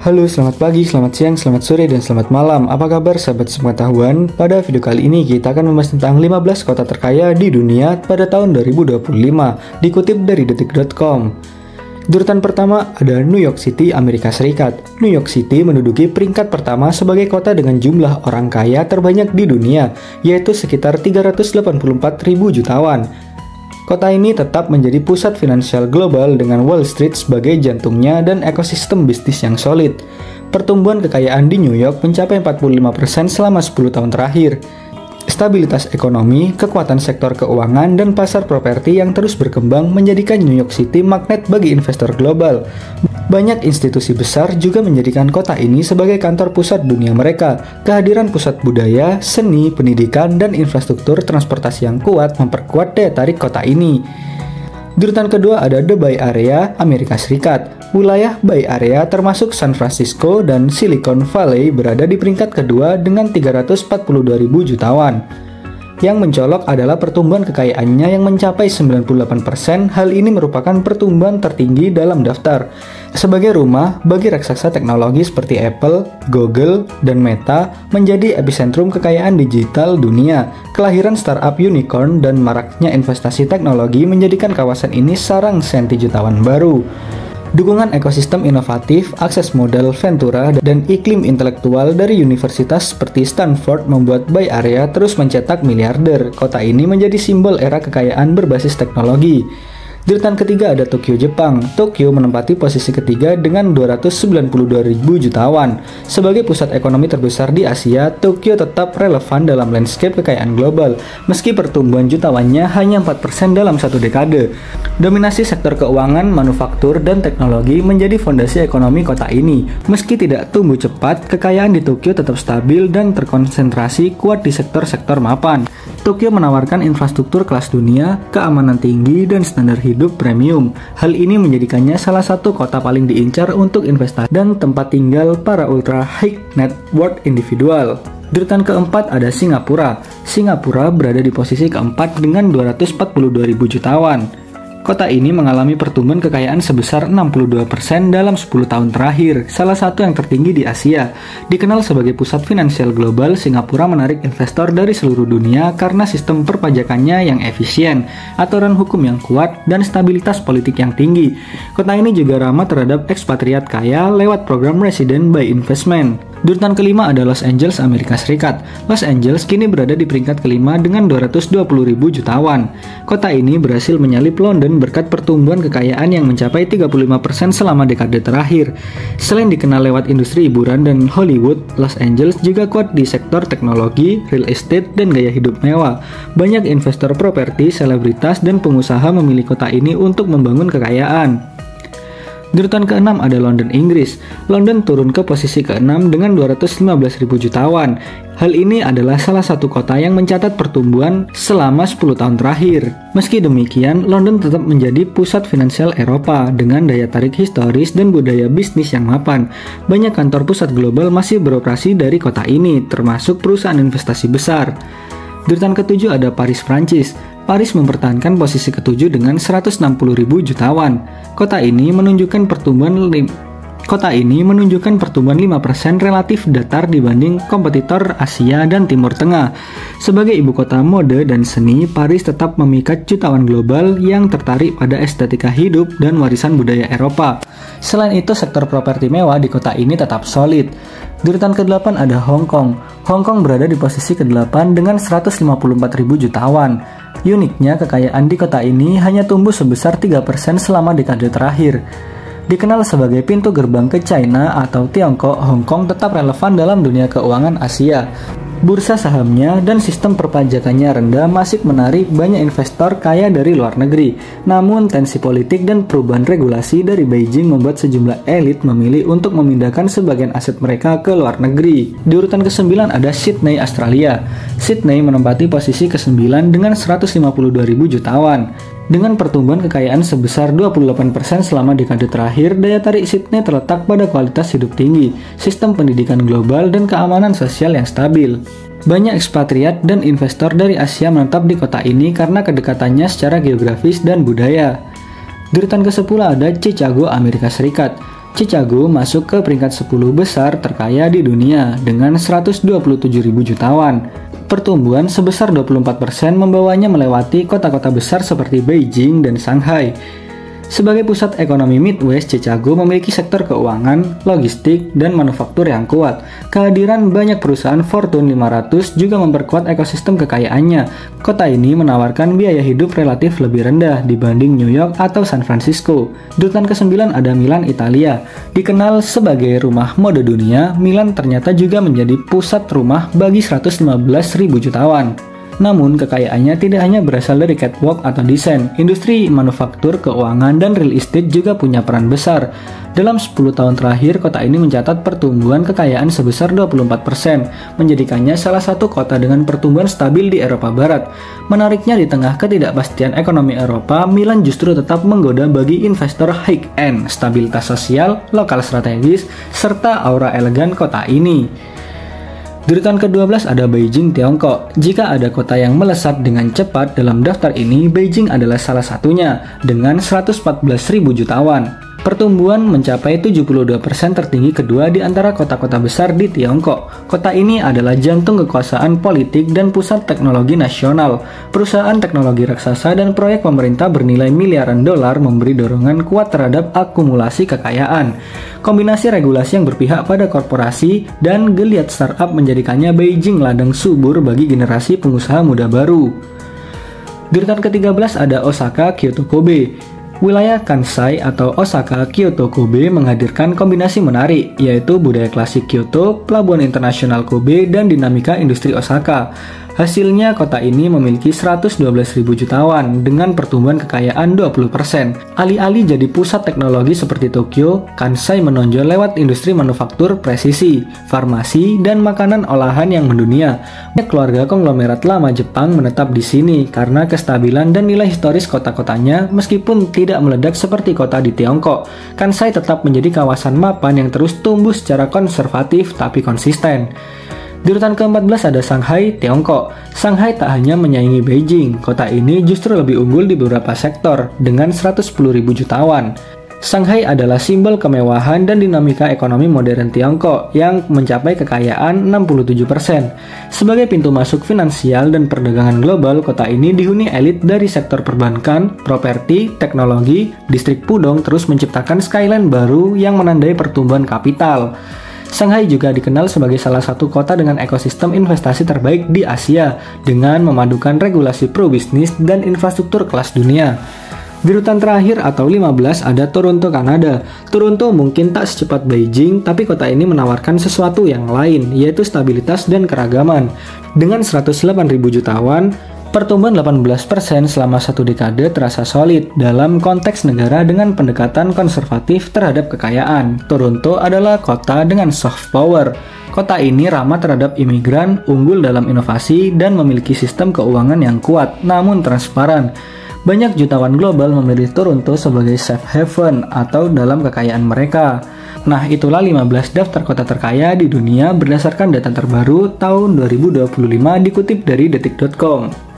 Halo, selamat pagi, selamat siang, selamat sore, dan selamat malam. Apa kabar sahabat sepengetahuan? Pada video kali ini kita akan membahas tentang 15 kota terkaya di dunia pada tahun 2025, dikutip dari detik.com. Di urutan pertama ada New York City, Amerika Serikat. New York City menduduki peringkat pertama sebagai kota dengan jumlah orang kaya terbanyak di dunia, yaitu sekitar 384.000 jutawan. Kota ini tetap menjadi pusat finansial global dengan Wall Street sebagai jantungnya dan ekosistem bisnis yang solid. Pertumbuhan kekayaan di New York mencapai 45% selama 10 tahun terakhir. Stabilitas ekonomi, kekuatan sektor keuangan, dan pasar properti yang terus berkembang menjadikan New York City magnet bagi investor global. Banyak institusi besar juga menjadikan kota ini sebagai kantor pusat dunia mereka. Kehadiran pusat budaya, seni, pendidikan, dan infrastruktur transportasi yang kuat memperkuat daya tarik kota ini. Di urutan kedua ada The Bay Area, Amerika Serikat. Wilayah Bay Area termasuk San Francisco dan Silicon Valley berada di peringkat kedua dengan 342.000 jutawan. Yang mencolok adalah pertumbuhan kekayaannya yang mencapai 98%. Hal ini merupakan pertumbuhan tertinggi dalam daftar. Sebagai rumah bagi raksasa teknologi seperti Apple, Google, dan Meta, menjadi epicentrum kekayaan digital dunia. Kelahiran startup unicorn dan maraknya investasi teknologi menjadikan kawasan ini sarang senti jutawan baru. Dukungan ekosistem inovatif, akses modal ventura, dan iklim intelektual dari universitas seperti Stanford membuat Bay Area terus mencetak miliarder. Kota ini menjadi simbol era kekayaan berbasis teknologi. Di urutan ketiga ada Tokyo, Jepang. Tokyo menempati posisi ketiga dengan 292.000 jutawan. Sebagai pusat ekonomi terbesar di Asia, Tokyo tetap relevan dalam landscape kekayaan global, meski pertumbuhan jutawannya hanya 4% dalam satu dekade. Dominasi sektor keuangan, manufaktur, dan teknologi menjadi fondasi ekonomi kota ini. Meski tidak tumbuh cepat, kekayaan di Tokyo tetap stabil dan terkonsentrasi kuat di sektor-sektor mapan. Tokyo menawarkan infrastruktur kelas dunia, keamanan tinggi, dan standar hidup premium. Hal ini menjadikannya salah satu kota paling diincar untuk investasi dan tempat tinggal para ultra high net worth individual. Di urutan keempat ada Singapura. Singapura berada di posisi keempat dengan 242.000 jutawan. Kota ini mengalami pertumbuhan kekayaan sebesar 62% dalam 10 tahun terakhir, salah satu yang tertinggi di Asia. Dikenal sebagai pusat finansial global, Singapura menarik investor dari seluruh dunia karena sistem perpajakannya yang efisien, aturan hukum yang kuat, dan stabilitas politik yang tinggi. Kota ini juga ramah terhadap ekspatriat kaya lewat program Resident by Investment. Di urutan kelima ada Los Angeles, Amerika Serikat. Los Angeles kini berada di peringkat kelima dengan 220.000 jutawan. Kota ini berhasil menyalip London berkat pertumbuhan kekayaan yang mencapai 35% selama dekade terakhir. Selain dikenal lewat industri hiburan dan Hollywood, Los Angeles juga kuat di sektor teknologi, real estate, dan gaya hidup mewah. Banyak investor properti, selebritas, dan pengusaha memilih kota ini untuk membangun kekayaan. Di urutan ke-6 ada London, Inggris. London turun ke posisi ke-6 dengan 215.000 jutawan. Hal ini adalah salah satu kota yang mencatat pertumbuhan selama 10 tahun terakhir. Meski demikian, London tetap menjadi pusat finansial Eropa dengan daya tarik historis dan budaya bisnis yang mapan. Banyak kantor pusat global masih beroperasi dari kota ini, termasuk perusahaan investasi besar. Di urutan ke-7 ada Paris, Prancis. Paris mempertahankan posisi ke-7 dengan 160.000 jutawan. Kota ini menunjukkan pertumbuhan 5% relatif datar dibanding kompetitor Asia dan Timur Tengah. Sebagai ibu kota mode dan seni, Paris tetap memikat jutawan global yang tertarik pada estetika hidup dan warisan budaya Eropa. Selain itu, sektor properti mewah di kota ini tetap solid. Di urutan ke-8 ada Hong Kong. Hong Kong berada di posisi ke-8 dengan 154.000 jutawan. Uniknya, kekayaan di kota ini hanya tumbuh sebesar 3% selama dekade terakhir. Dikenal sebagai pintu gerbang ke China atau Tiongkok, Hong Kong tetap relevan dalam dunia keuangan Asia. Bursa sahamnya dan sistem perpajakannya rendah masih menarik banyak investor kaya dari luar negeri. Namun, tensi politik dan perubahan regulasi dari Beijing membuat sejumlah elit memilih untuk memindahkan sebagian aset mereka ke luar negeri. Di urutan ke-9 ada Sydney, Australia. Sydney menempati posisi ke-9 dengan 152.000 jutawan. Dengan pertumbuhan kekayaan sebesar 28% selama dekade terakhir, daya tarik Sydney terletak pada kualitas hidup tinggi, sistem pendidikan global, dan keamanan sosial yang stabil. Banyak ekspatriat dan investor dari Asia menetap di kota ini karena kedekatannya secara geografis dan budaya. Di urutan ke-10 ada Chicago, Amerika Serikat. Chicago masuk ke peringkat 10 besar terkaya di dunia dengan 127.000 jutawan. Pertumbuhan sebesar 24% membawanya melewati kota-kota besar seperti Beijing dan Shanghai. Sebagai pusat ekonomi Midwest, Chicago memiliki sektor keuangan, logistik, dan manufaktur yang kuat. Kehadiran banyak perusahaan Fortune 500 juga memperkuat ekosistem kekayaannya. Kota ini menawarkan biaya hidup relatif lebih rendah dibanding New York atau San Francisco. Di urutan ke-9 ada Milan, Italia. Dikenal sebagai rumah mode dunia, Milan ternyata juga menjadi pusat rumah bagi 115.000 jutawan. Namun, kekayaannya tidak hanya berasal dari catwalk atau desain. Industri manufaktur, keuangan, dan real estate juga punya peran besar. Dalam 10 tahun terakhir, kota ini mencatat pertumbuhan kekayaan sebesar 24%, menjadikannya salah satu kota dengan pertumbuhan stabil di Eropa Barat. Menariknya, di tengah ketidakpastian ekonomi Eropa, Milan justru tetap menggoda bagi investor high-end, stabilitas sosial, lokal strategis, serta aura elegan kota ini. Di urutan ke-12 ada Beijing, Tiongkok. Jika ada kota yang melesat dengan cepat dalam daftar ini, Beijing adalah salah satunya dengan 114.000 jutawan. Pertumbuhan mencapai 72% tertinggi kedua di antara kota-kota besar di Tiongkok. Kota ini adalah jantung kekuasaan politik dan pusat teknologi nasional. Perusahaan teknologi raksasa dan proyek pemerintah bernilai miliaran dolar memberi dorongan kuat terhadap akumulasi kekayaan. Kombinasi regulasi yang berpihak pada korporasi dan geliat startup menjadikannya Beijing ladang subur bagi generasi pengusaha muda baru. Di urutan ke-13 ada Osaka, Kyoto, Kobe. Wilayah Kansai atau Osaka, Kyoto, Kobe menghadirkan kombinasi menarik, yaitu budaya klasik Kyoto, pelabuhan internasional Kobe, dan dinamika industri Osaka. Hasilnya, kota ini memiliki 112.000 jutawan dengan pertumbuhan kekayaan 20%. Alih-alih jadi pusat teknologi seperti Tokyo, Kansai menonjol lewat industri manufaktur presisi, farmasi, dan makanan olahan yang mendunia. Keluarga konglomerat lama Jepang menetap di sini karena kestabilan dan nilai historis kota-kotanya meskipun tidak meledak seperti kota di Tiongkok. Kansai tetap menjadi kawasan mapan yang terus tumbuh secara konservatif tapi konsisten. Di urutan ke-14 ada Shanghai, Tiongkok. Shanghai tak hanya menyaingi Beijing, kota ini justru lebih unggul di beberapa sektor dengan 110.000 jutawan. Shanghai adalah simbol kemewahan dan dinamika ekonomi modern Tiongkok yang mencapai kekayaan 67%. Sebagai pintu masuk finansial dan perdagangan global, kota ini dihuni elit dari sektor perbankan, properti, teknologi. Distrik Pudong terus menciptakan skyline baru yang menandai pertumbuhan kapital. Shanghai juga dikenal sebagai salah satu kota dengan ekosistem investasi terbaik di Asia dengan memadukan regulasi pro bisnis dan infrastruktur kelas dunia. Di urutan terakhir atau 15 ada Toronto, Kanada. Toronto mungkin tak secepat Beijing, tapi kota ini menawarkan sesuatu yang lain, yaitu stabilitas dan keragaman. Dengan 108.000 jutawan, pertumbuhan 18% selama satu dekade terasa solid dalam konteks negara dengan pendekatan konservatif terhadap kekayaan. Toronto adalah kota dengan soft power. Kota ini ramah terhadap imigran, unggul dalam inovasi, dan memiliki sistem keuangan yang kuat, namun transparan. Banyak jutawan global memilih Toronto sebagai safe haven atau dalam kekayaan mereka. Nah, itulah 15 daftar kota terkaya di dunia berdasarkan data terbaru tahun 2025 dikutip dari detik.com.